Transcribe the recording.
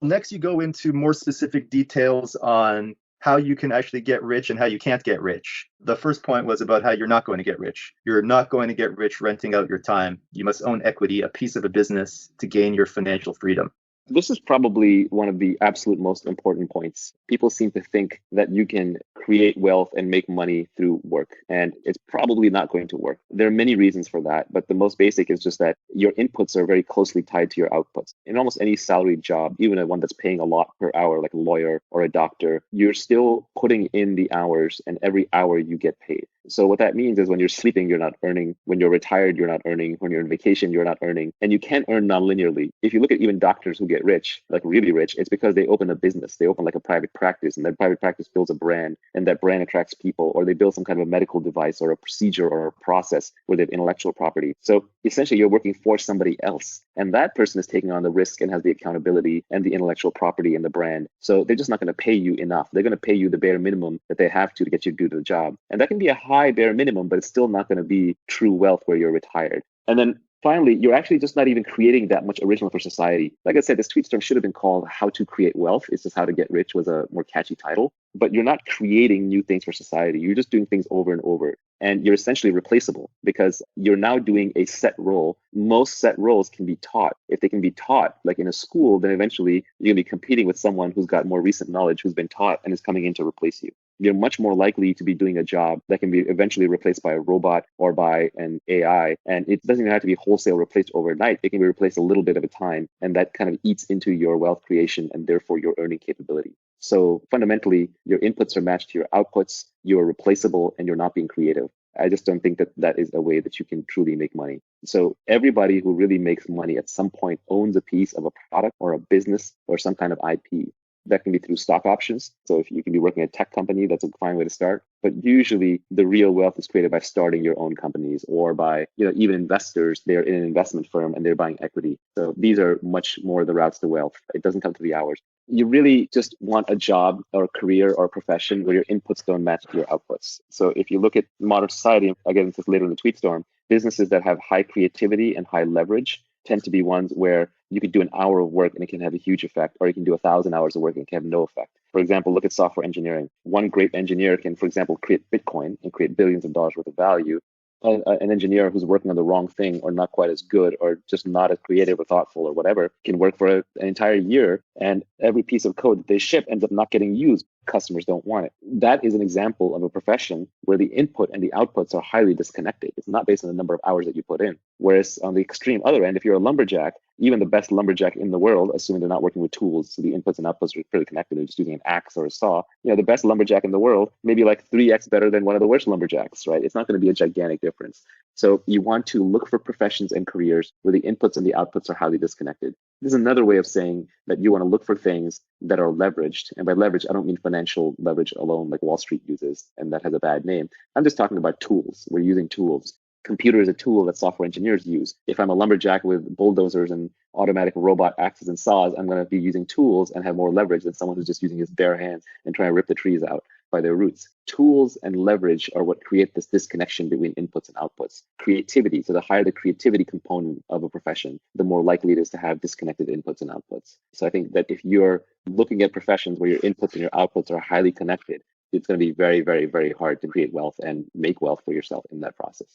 Next, you go into more specific details on how you can actually get rich and how you can't get rich. The first point was about how you're not going to get rich. You're not going to get rich renting out your time. You must own equity, a piece of a business to gain your financial freedom. This is probably one of the absolute most important points. People seem to think that you can create wealth and make money through work, and it's probably not going to work. There are many reasons for that, but the most basic is just that your inputs are very closely tied to your outputs. In almost any salaried job, even a one that's paying a lot per hour, like a lawyer or a doctor, you're still putting in the hours, and every hour you get paid. So what that means is when you're sleeping, you're not earning. When you're retired, you're not earning. When you're on vacation, you're not earning. And you can't earn non-linearly. If you look at even doctors who get rich, like really rich, it's because they open a business. They open like a private practice, and that private practice builds a brand, and that brand attracts people, or they build some kind of a medical device or a procedure or a process where they have intellectual property. So essentially, you're working for somebody else. And that person is taking on the risk and has the accountability and the intellectual property and the brand. So they're just not going to pay you enough. They're going to pay you the bare minimum that they have to get you to do the job. And that can be a high bare minimum, but it's still not going to be true wealth where you're retired. And then finally, you're actually just not even creating that much original for society. Like I said, this tweet storm should have been called How to Create Wealth. It's just How to Get Rich was a more catchy title. But you're not creating new things for society. You're just doing things over and over. And you're essentially replaceable because you're now doing a set role. Most set roles can be taught. If they can be taught, like in a school, then eventually you're going to be competing with someone who's got more recent knowledge, who's been taught and is coming in to replace you. You're much more likely to be doing a job that can be eventually replaced by a robot or by an AI. And it doesn't even have to be wholesale replaced overnight. It can be replaced a little bit at a time. And that kind of eats into your wealth creation and therefore your earning capability. So fundamentally, your inputs are matched to your outputs, you're replaceable, and you're not being creative. I just don't think that that is a way that you can truly make money. So everybody who really makes money at some point owns a piece of a product or a business or some kind of IP. That can be through stock options. So if you can be working at a tech company, that's a fine way to start. But usually the real wealth is created by starting your own companies or by, even investors, they're in an investment firm and they're buying equity. So these are much more the routes to wealth. It doesn't come to the hours. You really just want a job or a career or a profession where your inputs don't match your outputs. So if you look at modern society, again, this is later in the tweet storm, businesses that have high creativity and high leverage tend to be ones where you can do an hour of work and it can have a huge effect, or you can do 1,000 hours of work and it can have no effect. For example, look at software engineering. One great engineer can, for example, create Bitcoin and create billions of dollars worth of value. An engineer who's working on the wrong thing or not quite as good or just not as creative or thoughtful or whatever can work for an entire year, and every piece of code that they ship ends up not getting used. Customers don't want it. That is an example of a profession where the input and the outputs are highly disconnected. It's not based on the number of hours that you put in. Whereas on the extreme other end, if you're a lumberjack, even the best lumberjack in the world, assuming they're not working with tools, so the inputs and outputs are pretty connected, they're just using an axe or a saw, the best lumberjack in the world may be like 3x better than one of the worst lumberjacks, right? It's not going to be a gigantic difference. So you want to look for professions and careers where the inputs and the outputs are highly disconnected. This is another way of saying that you want to look for things that are leveraged. And by leverage, I don't mean financial leverage alone, like Wall Street uses, and that has a bad name. I'm just talking about tools. We're using tools. Computer is a tool that software engineers use. If I'm a lumberjack with bulldozers and automatic robot axes and saws, I'm going to be using tools and have more leverage than someone who's just using his bare hands and trying to rip the trees out by their roots. Tools and leverage are what create this disconnection between inputs and outputs. Creativity, so the higher the creativity component of a profession, the more likely it is to have disconnected inputs and outputs. So I think that if you're looking at professions where your inputs and your outputs are highly connected, it's going to be very, very, very hard to create wealth and make wealth for yourself in that process.